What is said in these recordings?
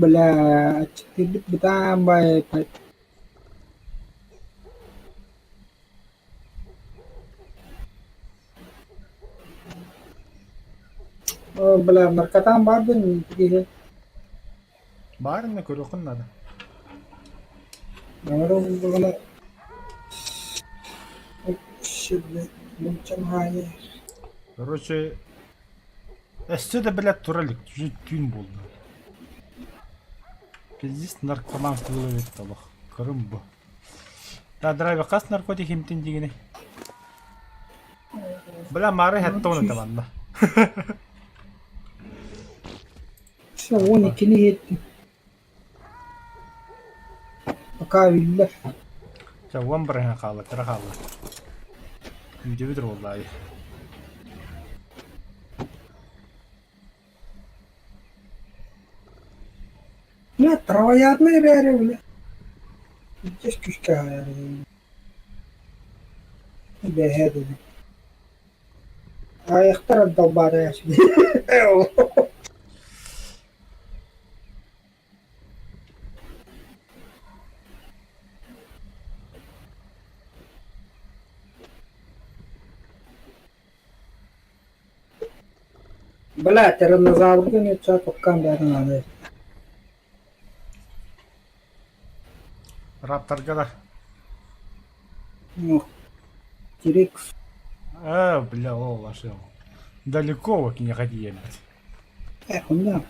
بلا تكتب بتاع باي بلا مركتان بعدين تجيه Bari كله قلنا ده. نمرو بلا شد ممكن هاي Короче, эссе блядь, туралик, уже тюн болды. Пиздец, наркоман кылып табак. Кырым бу. Та драйвер кас наркотик химтин дигене. Бля, мары хаттоны табанда. شووني كلي هيك أكاوي لا Жаван брэхэн хаалаа, тэр хаалаа. Индивидуал والله. لا ترويات ما يبيعرف ولا ايش كشكا يعني يبيع هذا هاي اختار الضباط يا شباب بلا ترى النظام كان يتشاف كم بعدين هذا Раптор гада. تريكس Бля, о, лошел. Далеко вот не ходи, ебать. هنا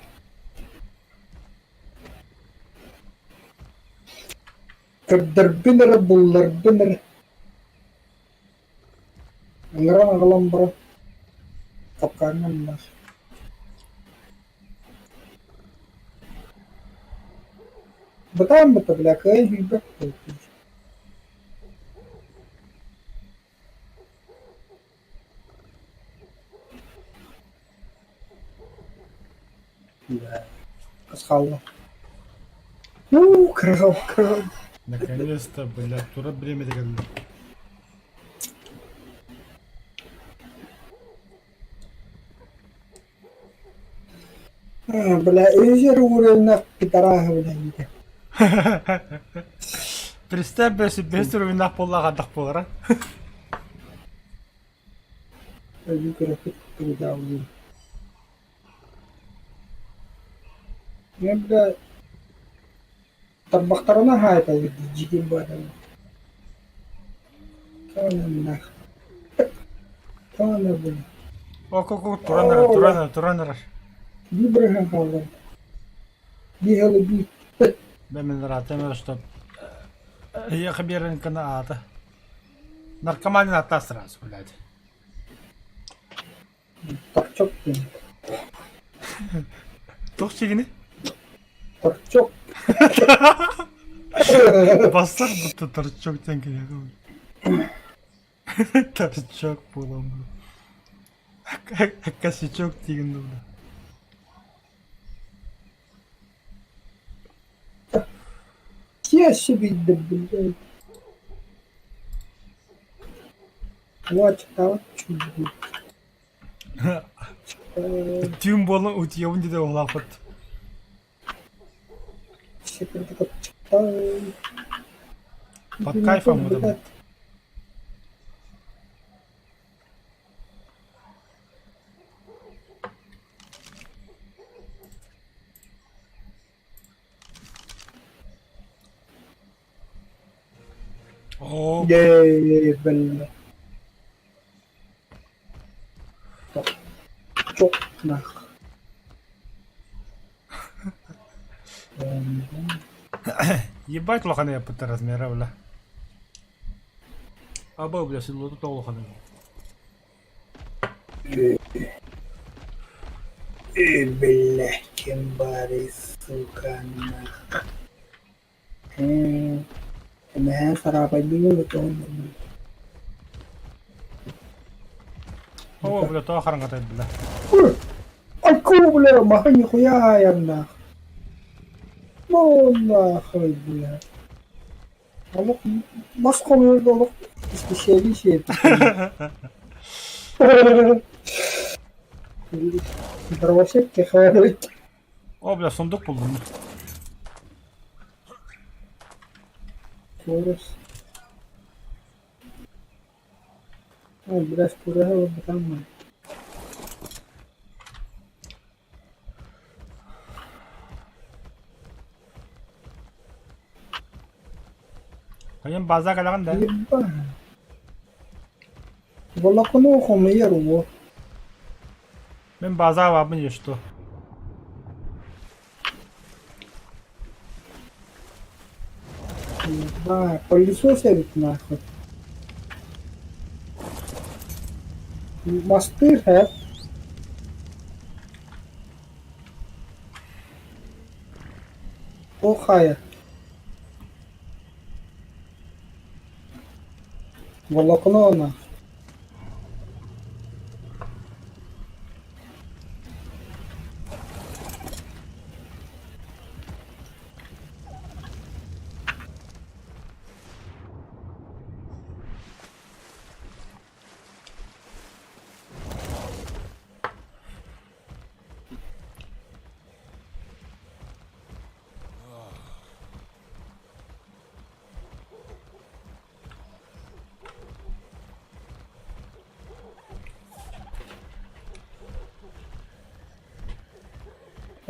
كدر بنر بولر بنر نغرا غلام برا تبقى الناس بتعمل بتبلاك اي بيبك بس خالله كرهب كرهب Наконец-то, блядь, тура время догадал. بلا ايجر ورنا بتراها ولا هيك Представь, бля, себе бестеру вина пола гадах полара. الفكرة كنت داوي يبقى طب اخترنا هاي طيب جيجي بعد كان النخ كان ابن О, ку туранер. دي برهان هذا دي هلا دي Бэмен ратэмэ, что я хабирэн канаата. Наркоманин ата сразу, блядь. торчок Тух чигини? торчок Басар буту торчок тенге. Торчок болом. Косячок тигин. يا شبي الدب واتش اوت Тюм болон утьевын деде олафыт. Под кайфом это. О, يا بل çok نخ ебать лоханы я пытаюсь размера, бля. Аба, бля, седло тут лоханы. بالله كم باريس وكان ما صراحة بيقولوا لكم О, бля, то охрана готовит, бля. أكو بلا ما هي خويا يا النخ والله خوي بلا والله مسخون والله استشاري شيء دروشك يا خوي О, бля, сундук buldum. Sonrası. Ha, biraz buraya oldu tamam. Kayın baza kalakan da. Iba. Wala ko no kung may mo. Ben baza var mı işte. Iba. Pag-social na ako. You must still have. O kaya. Wala ko no na.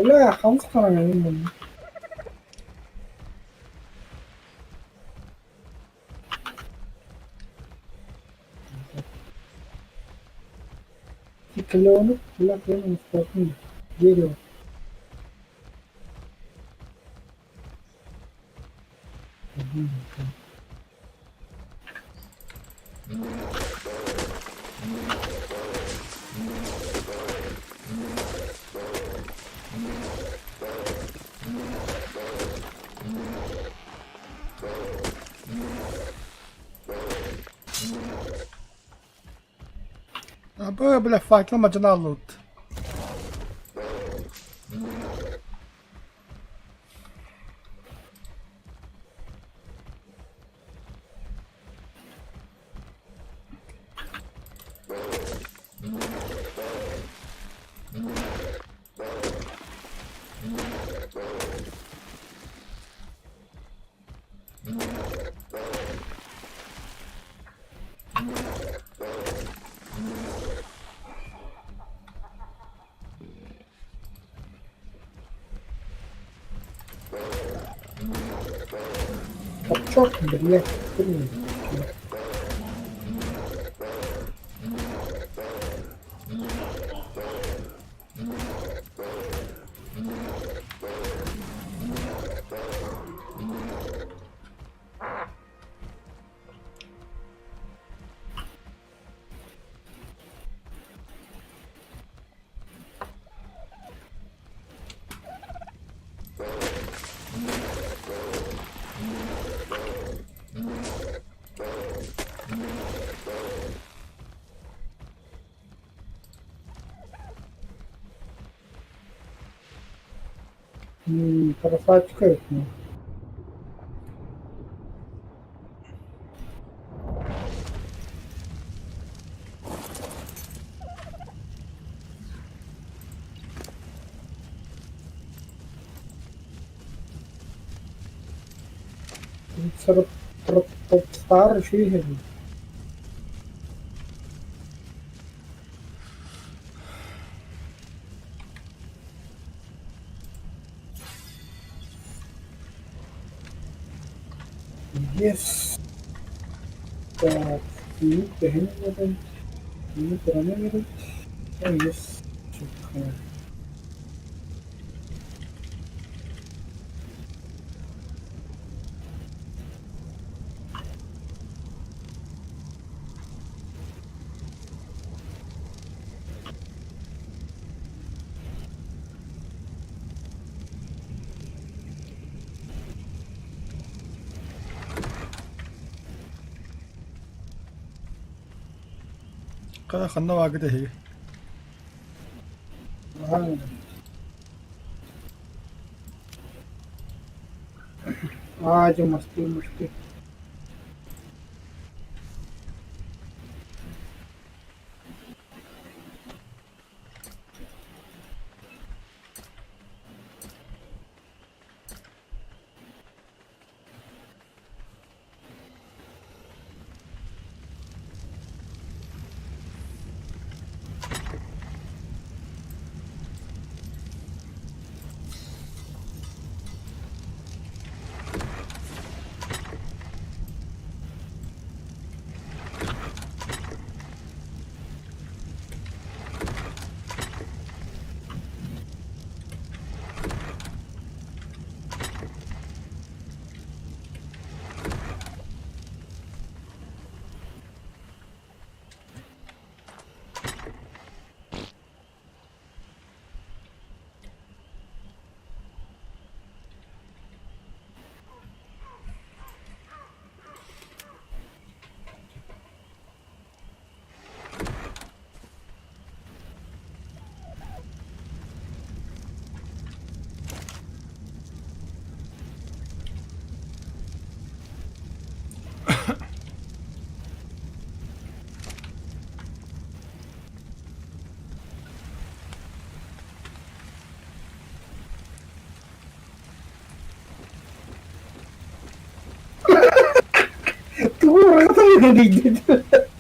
Wala, kamusta ka na ngayon mo? Ikaw ano? Wala ko yun. Ang spot mo. Gero. Ha, böyle farklı macuna loot. Çok bile. Tarafa çıkıyor mu? Sarıp toplar şey gibi. Yes. Ini kayaknya ada. Ini kurangnya mirip. Oh yes. Çok. Kada kanna vakit değil. Aynen. Ağacı mastı. Diydi.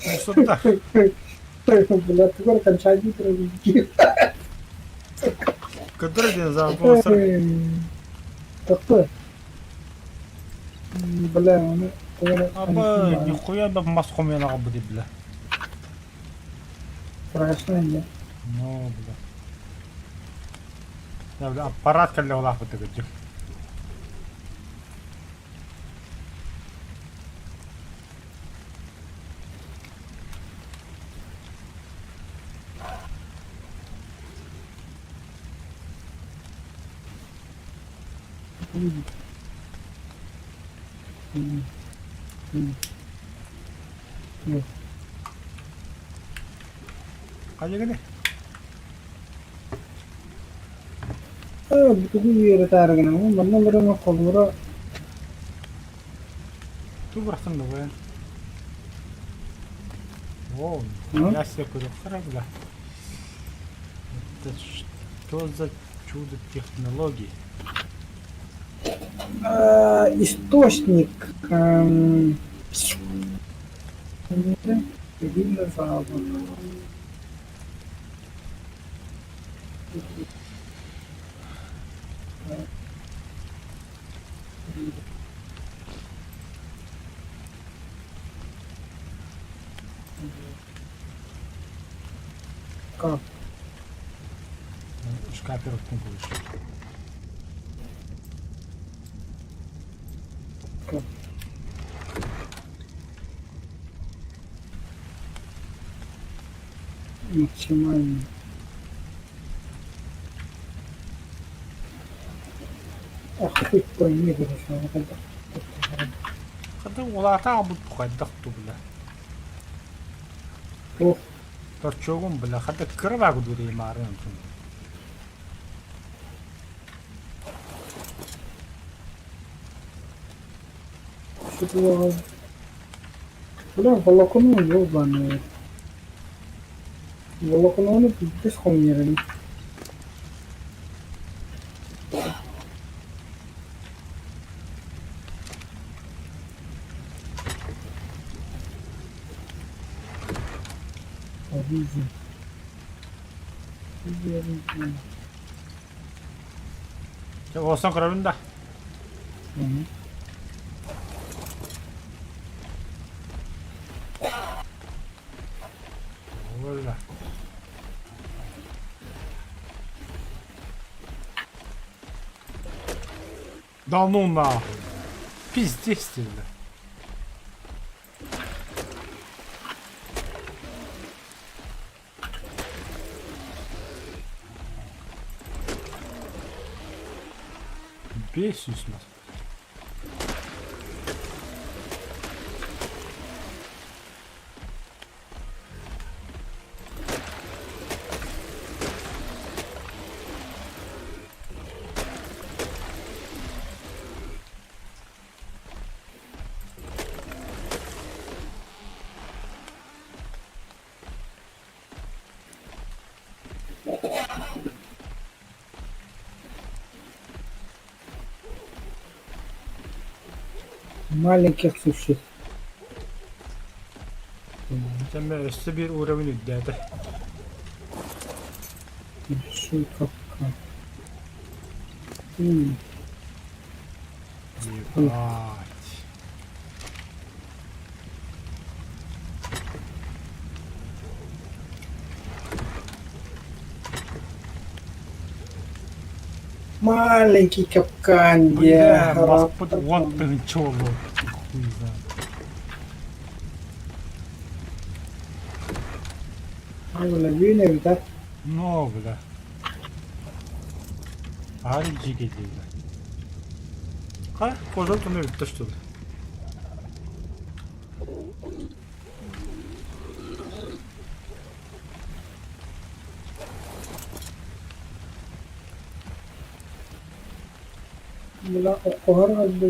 Musulda. Bulat ko kan saji terus dikit. Kıdır edin zaman bu mısır. Takı. Bala onu. Ama nikuya da mas komyana kabı di bile. Terasa ya. No bile. Ya bile aparat kalle olah bu tıkıcık. Kaja gede. Betul dia tarik nama. Mana mereka kalau Tu bıraktın da böyle. Wow. Hı? Yaş yapıyor. Kara bile. Это что за чудо технологии? Источник. Видно забыл. Как? Шкаперов не будешь. Как? Максимально. Ах, ты проигрываешь, а вот это. Хада улата абут тухайдах ту бля. Ох, Торчогун бля. Хада кырва гудури марын тун. что-то я... Бля, волокно ёбаное. Волокно не пиздец хомерили. Вижу. Ya olsan kırarım da. Valla. Да ну нахуй. Пиздец ты, бля. Бесюсь нас. Маленьких существ. Sen üstü bir uğramın üddeti. Большой капкан. Ебать. Маленький капкан, Бля, я вас под вон ты чё, вот. Хуй знает. Вина, да? Ну, бля. Haricik ediyorlar. Ha, koca tutuyor taştı. Mula okuhar halde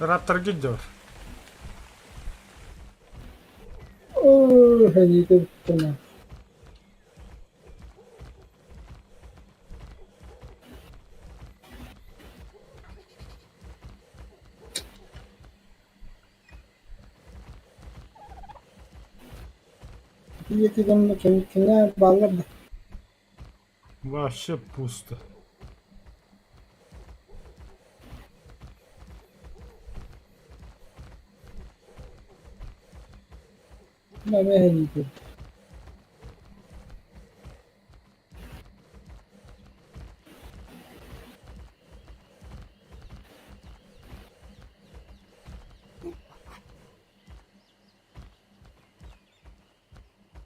Raptor gidiyor. Oh, hadi de tamam. iki günlü kemikine bağladı. Вообще пусто. Ne mehedi.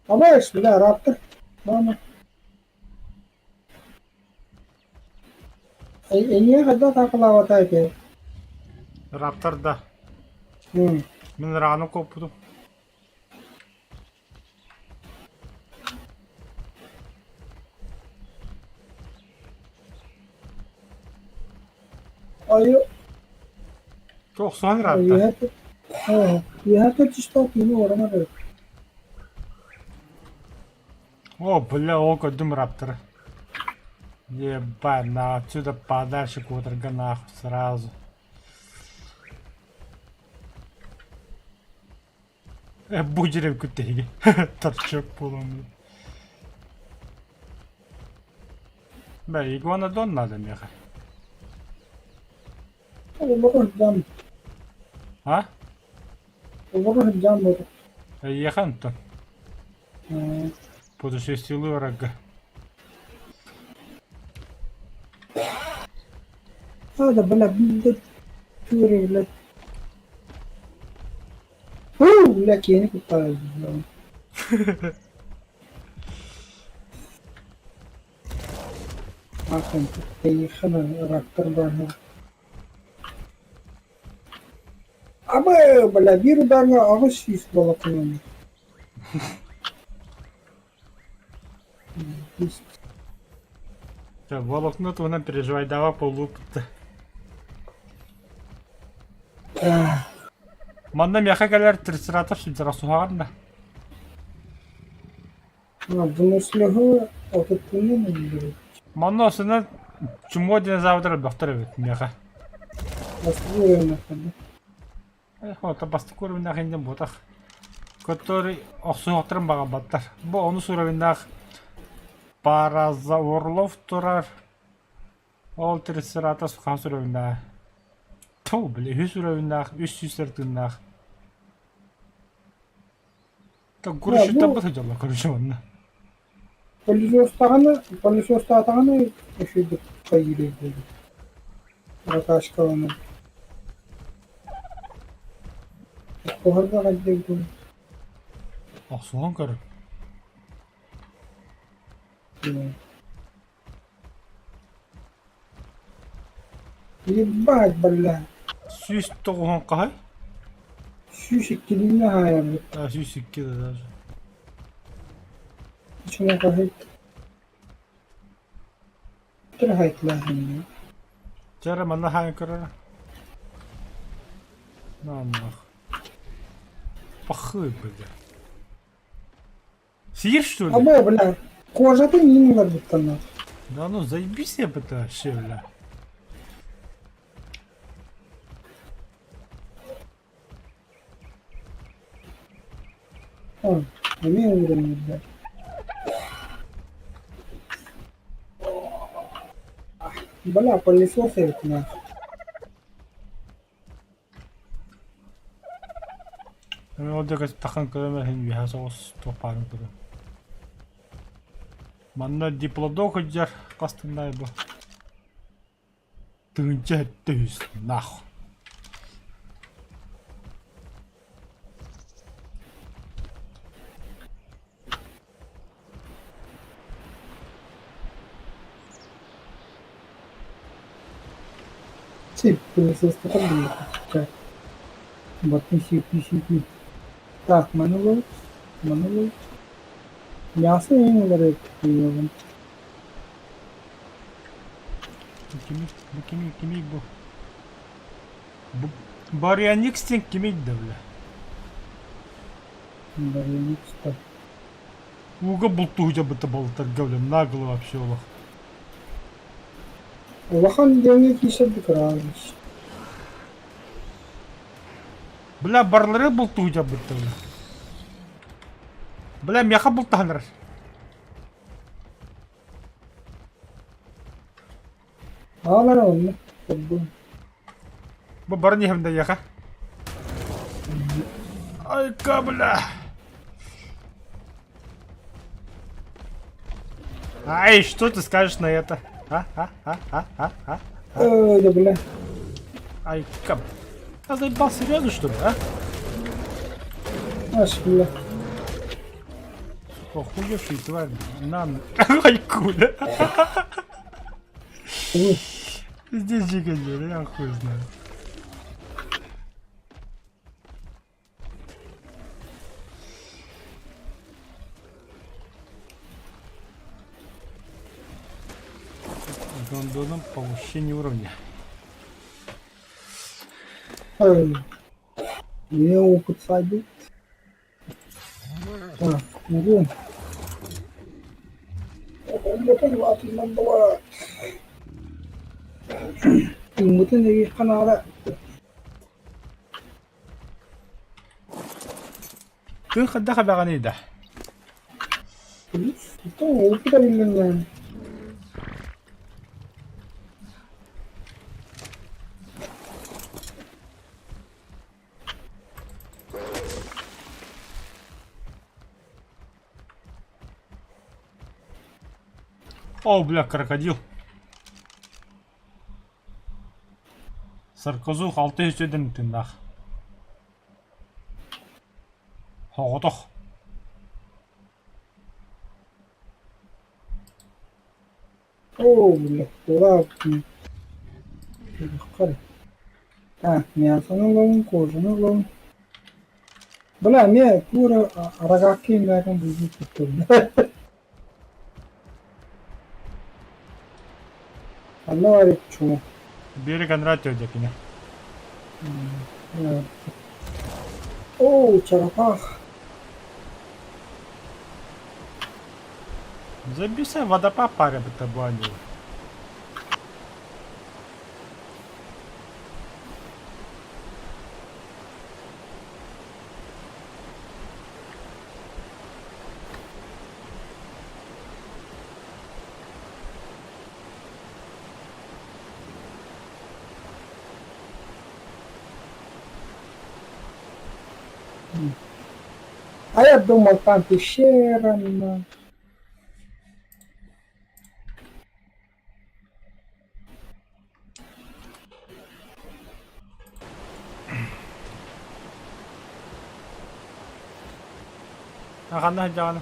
Ama işte de Raptor. Ama en iyi kadar takılavata ki. Раптор да. Hı. Мен рано kopudum. Ayı 90 you Раптор. have to you have to stop орамады. О, бля, око дым Раптора. Ебать, на отсюда подальше куда-то нахуй сразу. Бужерем күттеги. Торчок болом. Бля, игуанодон надо меха. Olur cam. А? Olur cam olur. Ехан то. Путешествие врага. Hadi böyle bir de böyle. Lek yeni kurtardı. Bakın yıkana Raptor bana. Ama böyle bir tane ağaç yüz balıklanıyor. Волокно то она переживай, давай полупта. Манда мяха келер трисратор şimdi суhağın da. Bunun silahı oturttuğunu mu biliyor? Манда осына чумо динозавр доктор evet мяха. Nasıl bir oyun efendim? Это бастык уровеньнах инде ботах. Который оксуоктырын бага баттар. Бу онус уровеньнах паразаврлов турар. Ол трисратос хас уровеньнах. Ту, бля, 100 уровеньнах, 300 тыннах. Так гурушта bu- батажалла короче онна. Polisi ostağını eşitlik kayırıyor dedi. Arkadaş kalanı. O halde hadi gidelim. Оксуон көр. Ебать, бля. Сүйс тоғуон кай? Şu şekilde hayal et. А, сүйс 2 да даже. İçine kahit. Bir hayat lazım ya. Жара мана хаан көр. Нах. Пахы, бля. Съешь что ли? Ama bля, kojada yine var bu kanal. Да ну заебись я это вообще, бля. Ha, yemin ederim bля. Bля, пылесос это на. 어디가 такан көлөмө хин биха соос топарын көрө. Манна диплодок жар кастындай бу. Тынча төс нах. Şey, pılesos da tabii. Так. Bakın şey. Так, монолог. Мясо я не говорю, прием. Кимик бу. Барьяник стен кимик да, бля. Да, я не читаю. Уга булту жа быта балтар гавля нагло вообще олах. Улахан деңгек ишердик разыш. Бля барлары булту жа быта. Білем, яқа бұлттағылар. Ağlar oğlum. Bu. Bu barın yehimde яқа. Ай, кабля. Ай, что ты скажешь на это? А? Öyle bile. Ай, каб. Я заебал серьезно, что ли, а? Aşkıyla. Охуевший тварь. Нам. Ай, куля. Здесь жигадер, я хуй знаю. Гондоном повышение уровня. Öyle. Niye okutsaydı? Ha, ne diyorsun? Ben de atından da var. Umut'un evi kanala. Ты خدها بغني ده. Tamam, o kadar bilmem yani. О, бля, крокодил. Саркозух 600-ден тындах. Хоғытық. Oo, bile. Dolap. Bakar. Ha, мясо наловим, кожу наловим. Бля, мне пura рогатки имеем будет тут. Allah var ya çoğu. Biri Конрад ödek yine. Evet. Oo, çarpak. Забейся, водопад паря бы тобой они. А я думал, там пещера. Но... Ағанда жағаны.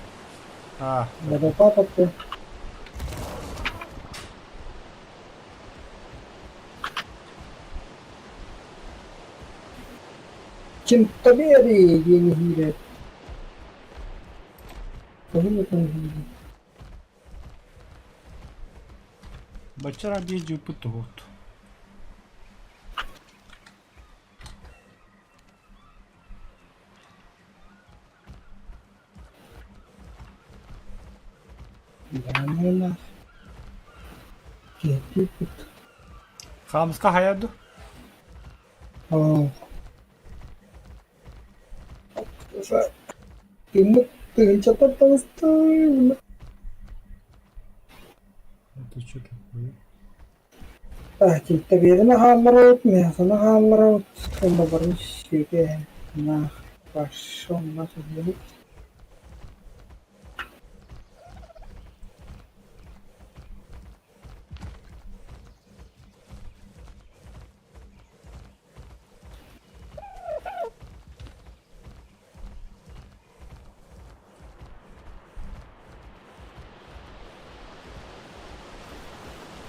А, Водопад отты. Кентабери, где не гирят. Кого там гирят? бачара бейджи путу вот. Янela. Кети пут. Хамска хаяду. Aa. Имут тынчата таныстı. Это что такое? Кентаберine hallara отмıyor. Sana hallara ot. Onda barış şeyde. Na. Baş. Ondan sonra.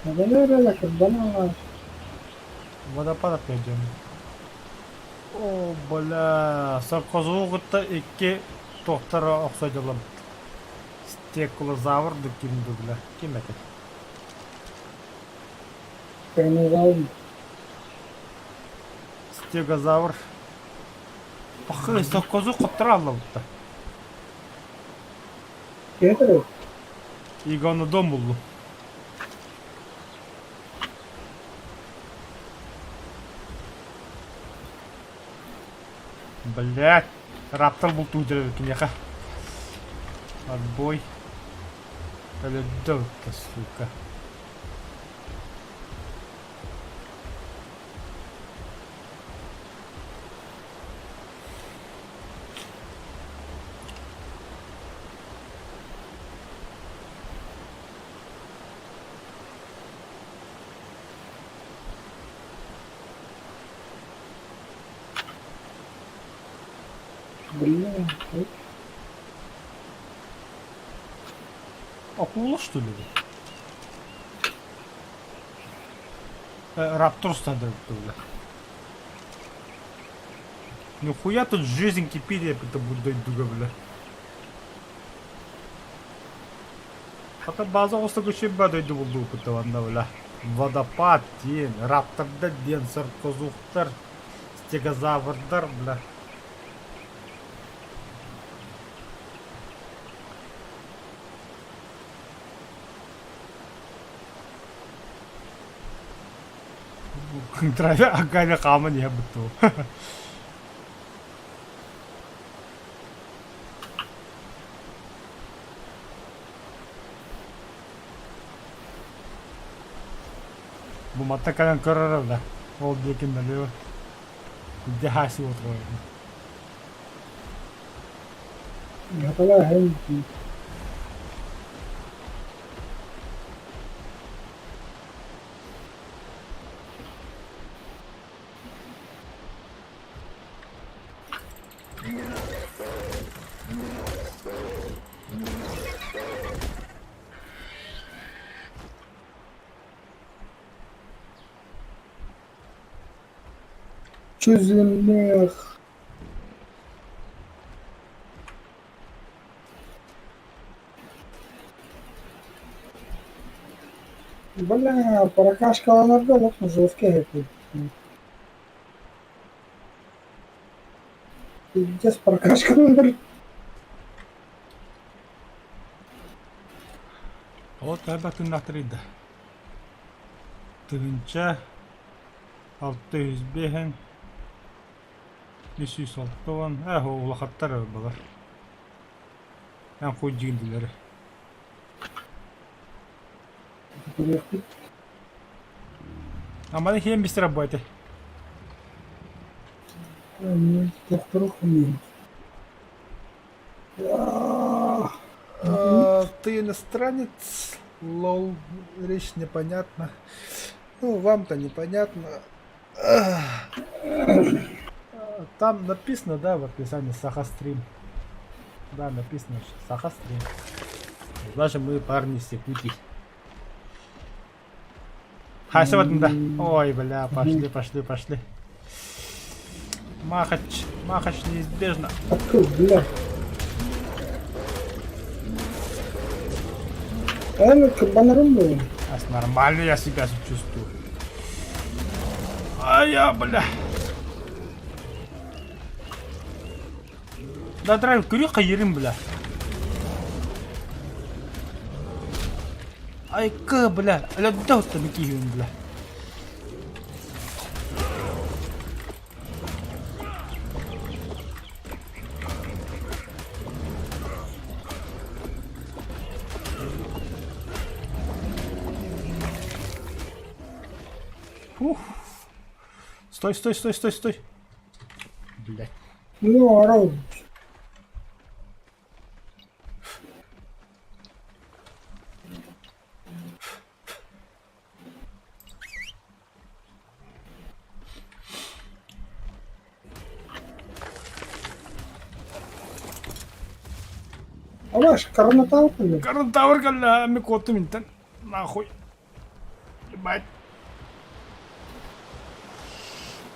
Neden öyle yakından var? Водопад опять идем. О, бля, саркозуғытта екі тоқтары ұқсайды олам. Стекулозаврды кімді, бля. Кім әкет? Кайнозавр. Стегозавр. Пақы, саркозуқ қыптыра алла бұтта. Кетер. Игоны дом бұлды. Блять, раптор бұл тудырыр екен яқа. Отбой. Ледовка, сука. Блин, ой. Акула, что ли? Раптор стадо, бля. Ну хуя тут жизнь кипит, я это буду дать дуга, бля. Hatta bazı olsa güçlü bir adaydı bulduğu kutuvanda bile. Водопад, ден, рапторда ден, саркозуктар, стегозаврдар, бля. Травя агайна камын я буту. Bu matta kalan körür da. Ol dekin de dehasi oturuyor. Yapala hem çözülmek. Бля, прокачка анарголов жесткая. Пиздец, прокачка анарголов. O tabi tırnaktırıydı. Tığınca 605'in 506'dan o ulaqatlar balar. En koy cildileri. Ama da hem bir sıra boyutu. Доктор Хумин. Ты иностранец, лол, речь непонятна. Ну, вам-то непонятно. Там написано, да, в описании Сахастрим. Да, написано, что Сахастрим. Даже мы парни секути. Хася вот да. Ой, бля, пошли. Махач неизбежно. Откуда, бля? Это кабанарум был. Нормально я себя чувствую. А я, бля. Да драйв курюха ерим, бля. Ай ка, бля. Ля даут-то микиюн, бля. Ух. Стой. Блядь. Ну, орал. Алаш, коронаталка, бля. Карнтауэр, гля, микоту минтен. Нахуй. Ебать.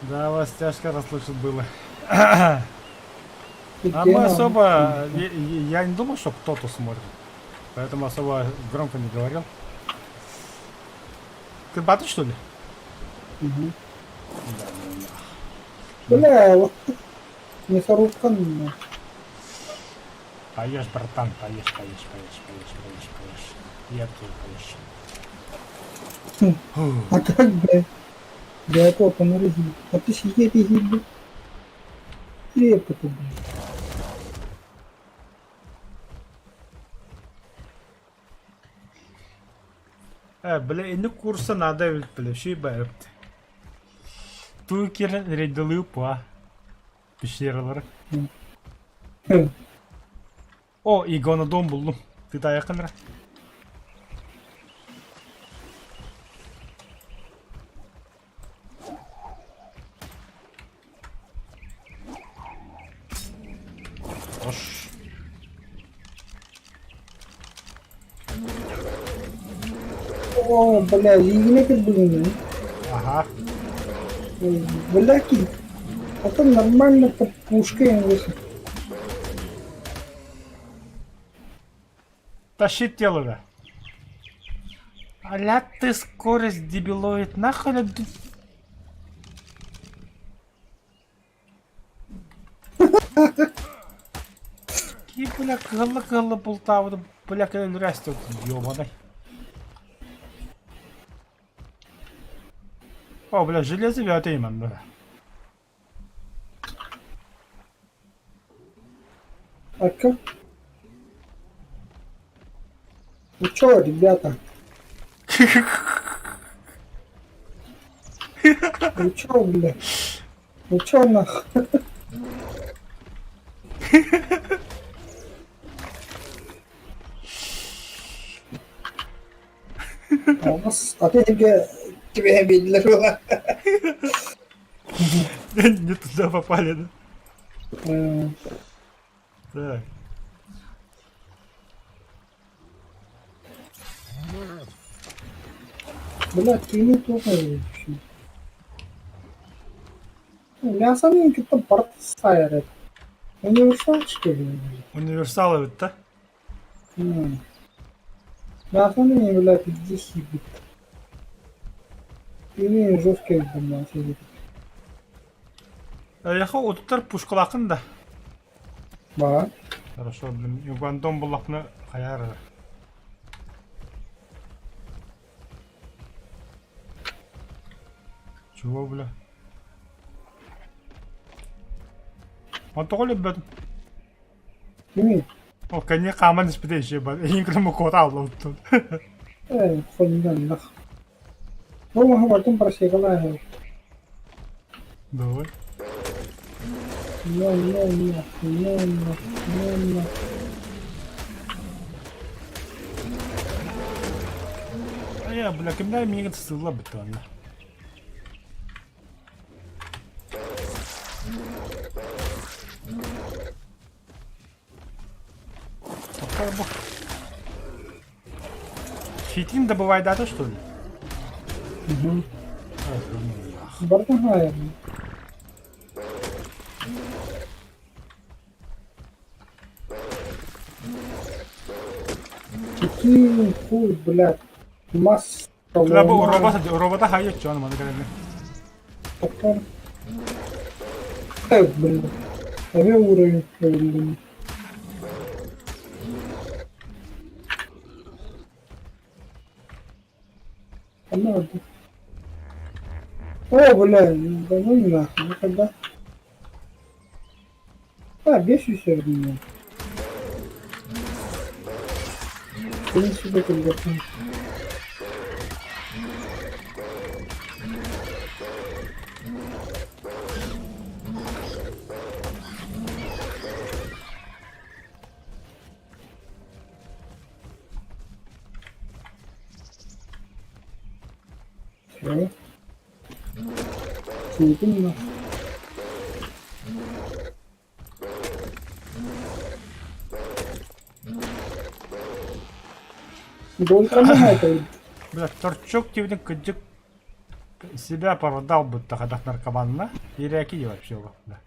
Да, вас тяжко расслышать было. А мы особо... Я не думал, что кто-то смотрит. Поэтому особо громко не говорил. Ты батый, что ли? Угу. Бля, вот мясорубка. Поешь, братан, поешь. Я тоже поешь. А как, бля? Для этого поморозили. А ты съеби, бля. Крепко, бля. Бля, и не курса надо, бля, ще й бәйіпті. Ту керен рейдалыу па. Пещералары. Hı. O, iguanodon buldum. Bir daha yakınra. Hoş. О, бля, yine de блин. Ага. Бляки. Это нормально под пушкой висит. Тащит тело, да. Аля ты скорость дебилоид, нахуй. И, бля, кылы болтауды, бля, көлі рәсті өтті, ёбадай. О, бля, железо вятеймін, бля. А как? Ну чё, ребята? Ну чё, бля? Ну чё нахуй? А у нас опять тебе обидели было. Не туда попали, да? Э, Так. Бля, ты не тупой вообще. Мясо мне какие-то портсайры. Универсал, что ли? Универсалы ведь, да? Мясо мне, бля, 50 бит. И жесткие мясо бит. Яха оттар пушкалакын да. Ба. Хорошо, блин, югандон булакны каяр. Чего, бля? Он то ли бед. Кими? О, коне каман спидей ще ба. Инкрем кота алло тут. Фондан нах. Ну, мы говорим про сигналы. Давай. No. А я, бля, кимдай мені це сила бетонна. Фитин добывай дата, что ли? Угу. Ай, ну нахуй. Бартагая. Какие хуй, блядь. Масса. Треба у робота хають, чого нема не Потом. Блин. А я уровень, блин. Надо. О, блин, да ну нахуй, ну когда. А, бесишься от меня. Ты не сюда когда. Все. Сидим. Долго это. Бля, торчок тебе кыджык себя продал бы тогда наркоманна. Или аки вообще его, да.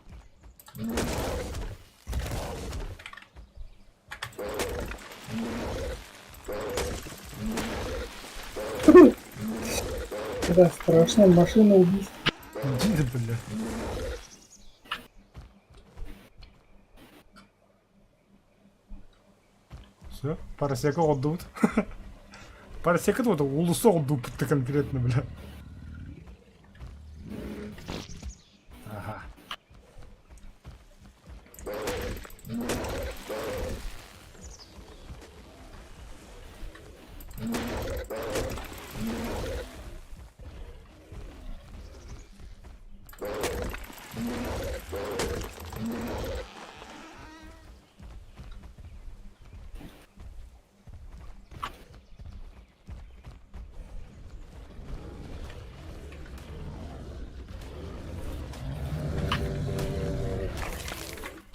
Да, страшно, машина убийств. Иди, бля. Все, парасека отдут. Парасека вот улусу отдут конкретно, бля. Ага.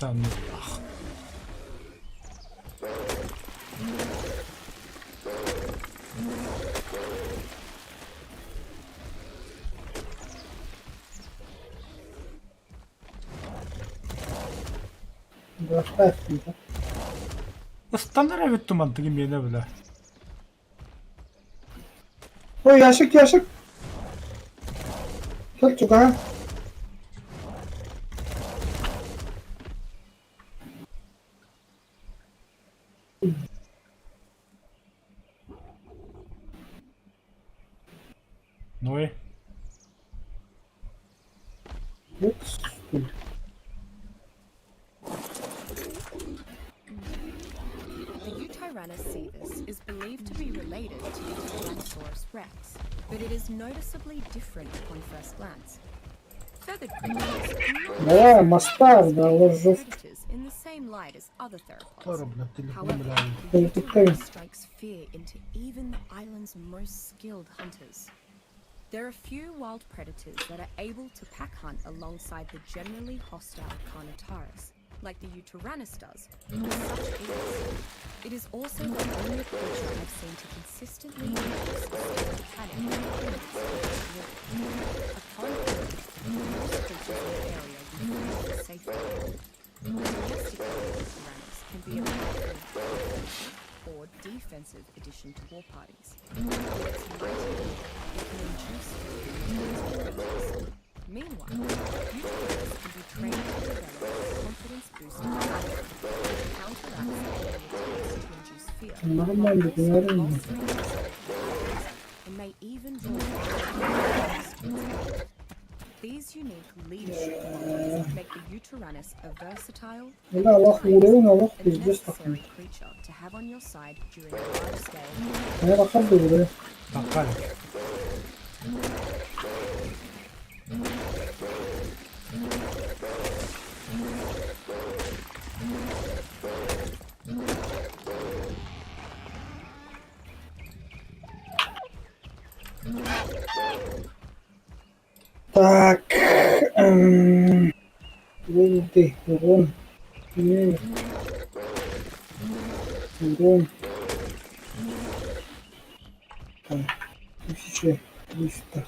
Да ну нах. Оставь его. Останови туман, ты меня, бля. Ой, ящик. Как чука? Ну и? Упс. The Yutyrannus cebus is believed to be related to Tyrannosaurus rex, but it is noticeably different upon first glance. Feathered creatures do Да, not мастар, да, ложу. predators in the same light as other theropods. Тора, блядь, телефон, However, блядь. the Ты такой. Yutyrannus strikes fear into even the island's most skilled hunters. There are few wild predators that are able to pack hunt alongside the generally hostile Carnotaurus, like the Yutyrannus does, with such ease. It is also the only creature I've seen to consistently reduce sustained panic in opponents against war. Upon killing, most creatures in the area withdraw for safety. The domesticated Yutyrannus can be a powerful offensive or defensive addition to war parties. With its mighty roar, it can induce fear in opposing creatures. Meanwhile, Yutyrannus can be trained to develop a confidence-boosting behavior, which counteracts any attempts to induce fear, Нормально, while also говорю. bolstering the self-confidence, and may even draw violence to its aid. These unique leadership qualities make the Yutyrannus a versatile, Бля, Аллах урын, Аллах and пиздец necessary такой. creature to have on your side during large-scale Я выхожу, бля. Такая. Так. Вон ты, урон. Нет. Урон. Там. 1300.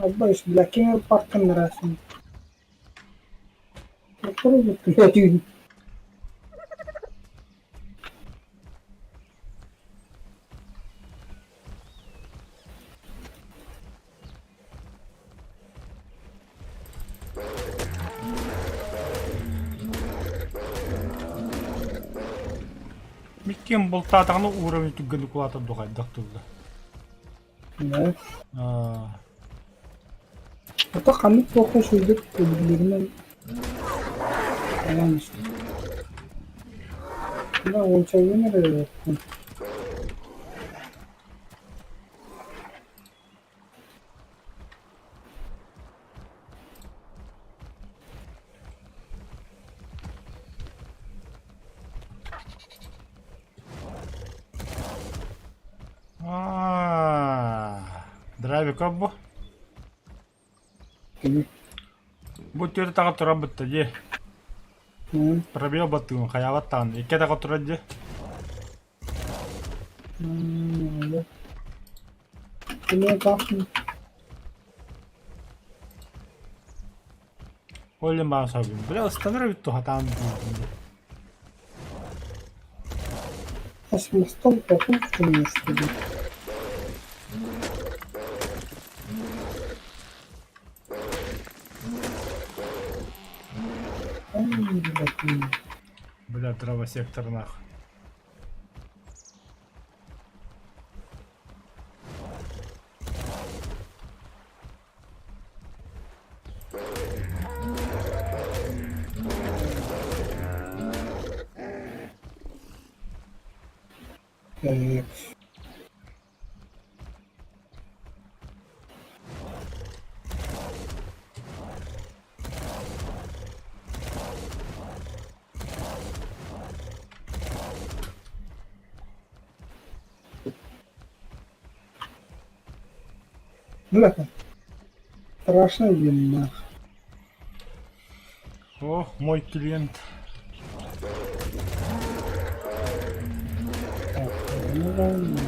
Аббаш, бля, кем паркан нравится? Попробуй, блядь. Миккем болтатағаны уровень түггені кулатып дұғай дақтылды. Да. А, Ата қанды тоқы сөйлеп білгілерімен аламыз. Да, онша өмірі. драйвик оббу. Бұл түрі таға тұра бұтты де. Пробел баттығын қаяғаттан. Еке таға тұра де. Олен баған сабын. Бля, остановит тұға таң дейін. Асмастан қоқын күтімін үстеді. Бля, травосектор нах. Бляха. Страшно, блин, нах. О, мой клиент. Так, ну ладно.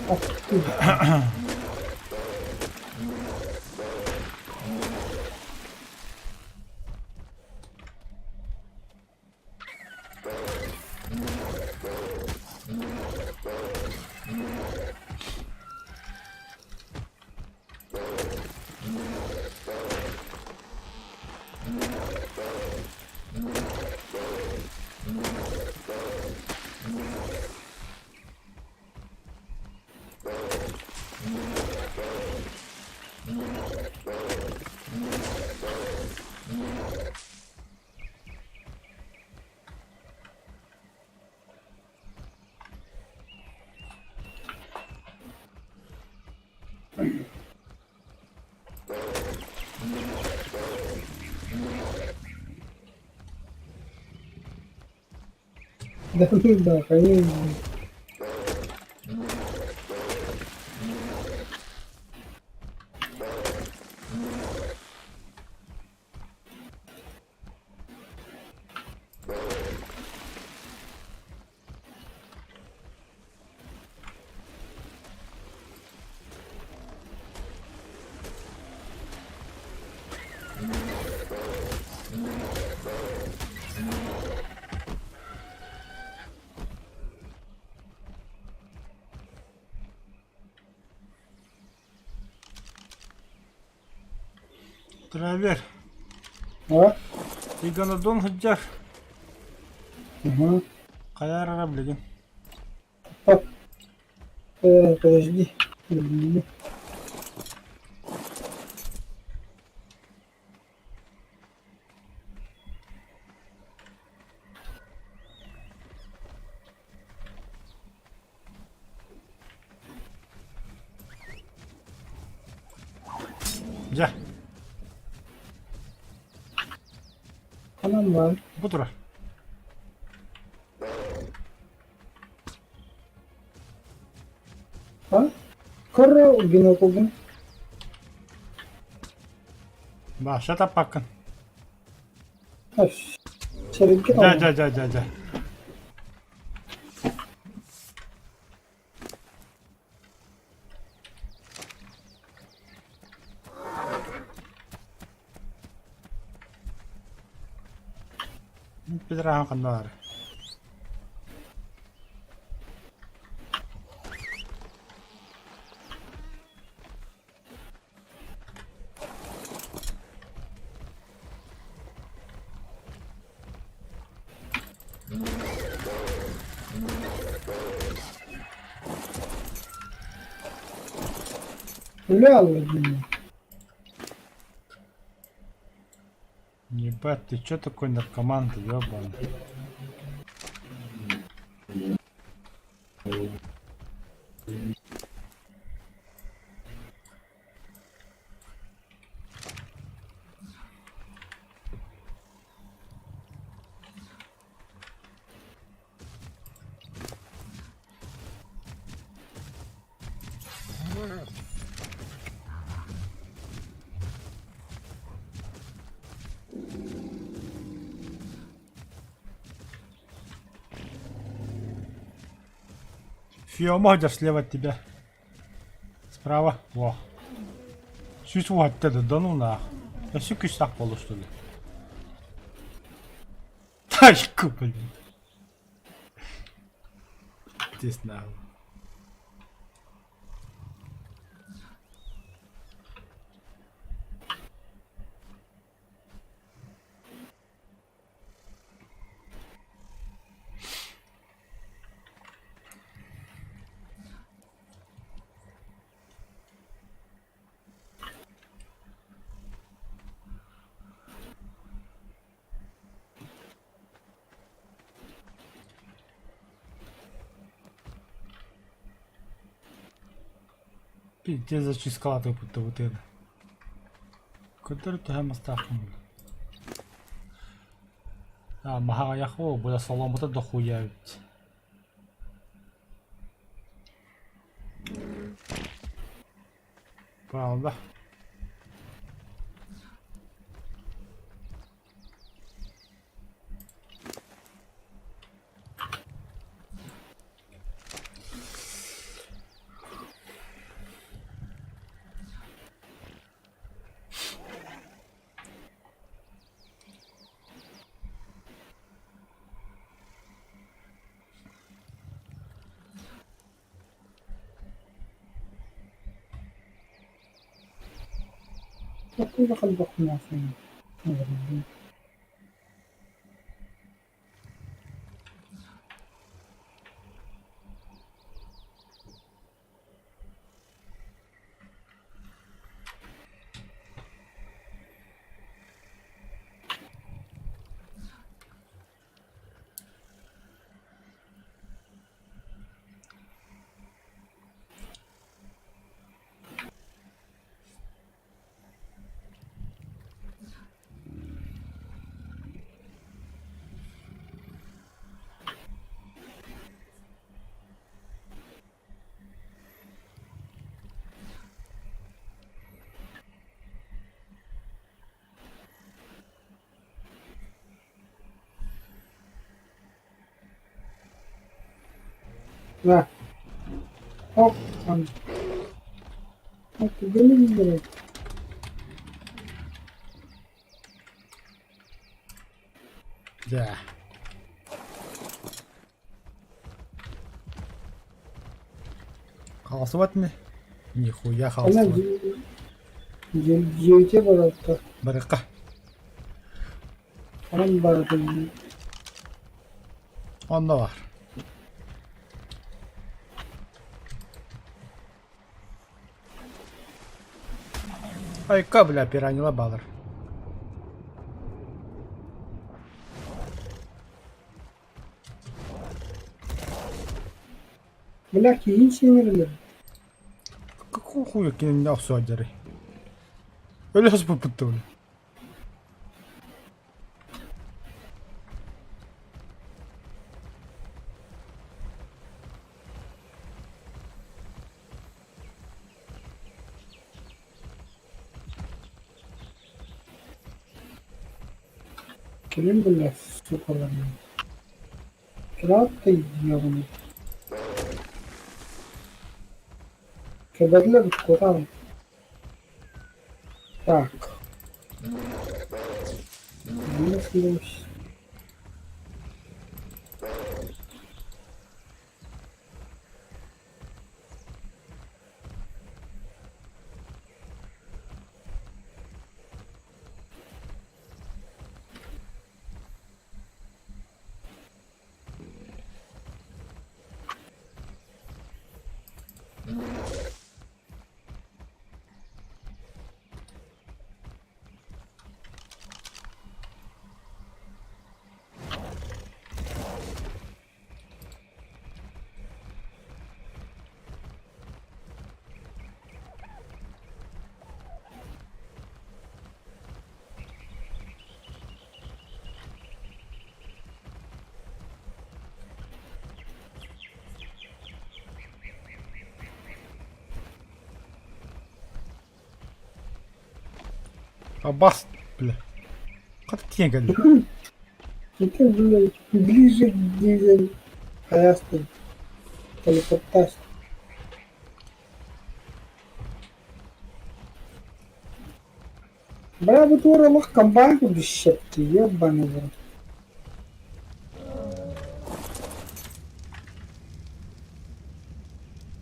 Ах ты. Да ну да, конечно. Травер. А? Игонодон гудяр. Ага. Каяр блин. Так, подожди. Подожди. Ja, Anam var. бутура. Ha? Kara gün okudun. Ба, шата паккан. Ha, şerike Ja, ama. ja, ja, ja, ja. Пидрахан канаар. Öyle alırdın. Ебать, ты чё такой наркоман, ты ёбаный? Фиомодер слева от тебя. Справа. Во. Süs vaatteeda, да ну нахуй. Я siukest sapolust oli. Тачку, блин. Здесь нахуй. Пиздец зачискала будто вот это. Который ты мастахнул. А, мага яхо, буде соломота дохуя ведь. Правда? كيف قلبك ناسين لا هوب تقول Да. Голосовать мне? Нихуя أنا голосовать. جيتي بدأت Барыка. أنا بدأت Он да var. Ayka bile piranila balır. بلاك ينشي ولا Какого хуя кинул все одери? Öyle hızlı pıttı öyle. كلام بالله شكرا كلام طيب يا غني كبدلة بالقرآن так Мыслишь. Аббас, бля. Как ты geldi? Это было ближе к дизель Аясту. Телепортаж. Бля, вот уралах комбайнку бешепти, ебаный в рот.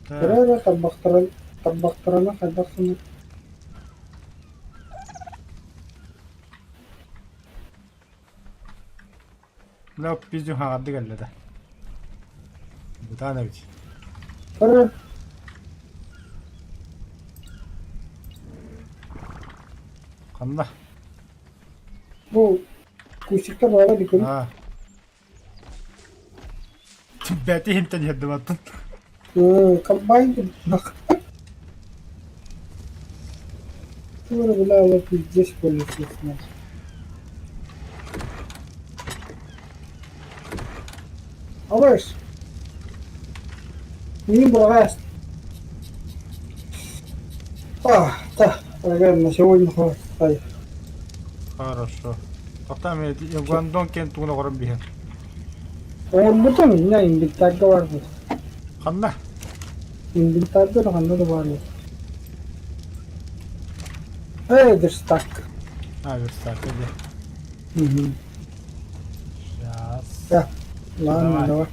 Бля, табахтарана хайбахсана. Bля, пиздю хагарды geldi de. Bu tane bit. Бля, Kanda. bu kuşlukta bağla bir konu. Ha. Beti hinten yedim attın. Комбайнку бак. Дура, бля, вот и здесь полетит. Алыш! Не брось! Так, наверное, на сегодня хватит. Хорошо. Потом я Гуандон кенту на горбиhe. Он бутон, у меня инвентарь говорит. Ханна. Инвентарь говорит. Эдер так. А, верстак, иди. Угу. Сейчас. Да. Ладно, Давай. давай.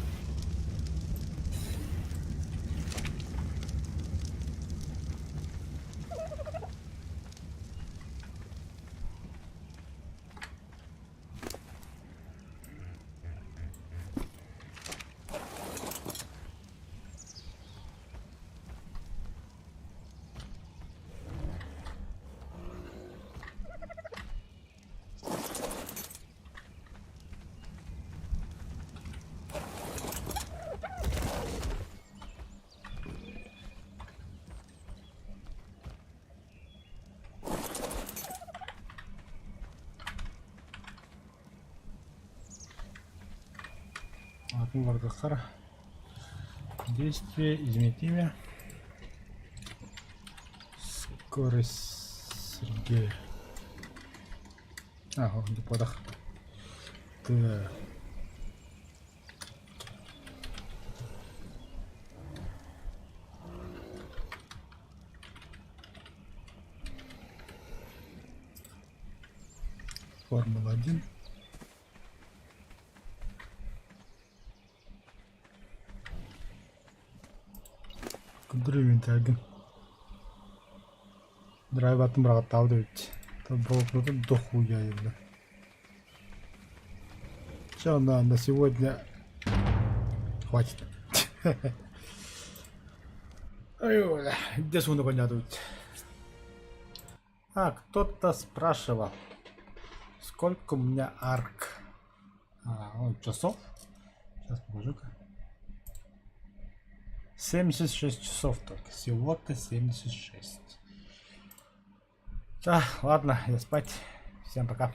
Атын вардастар. Действие, изменить имя. Скорость Сергея. Ага, не подах. Так. Формула-1. Контрвинтаген. Драйв атын брагат алды бит. Толбоклуду дохуя ебля. Всё, на сегодня хватит. Ой, где сунда понятно. А, кто-то спрашивал, сколько у меня арк. Часов? Сейчас покажу-ка. 76 часов только. Всего-то 76. Так, ладно, я спать. Всем пока.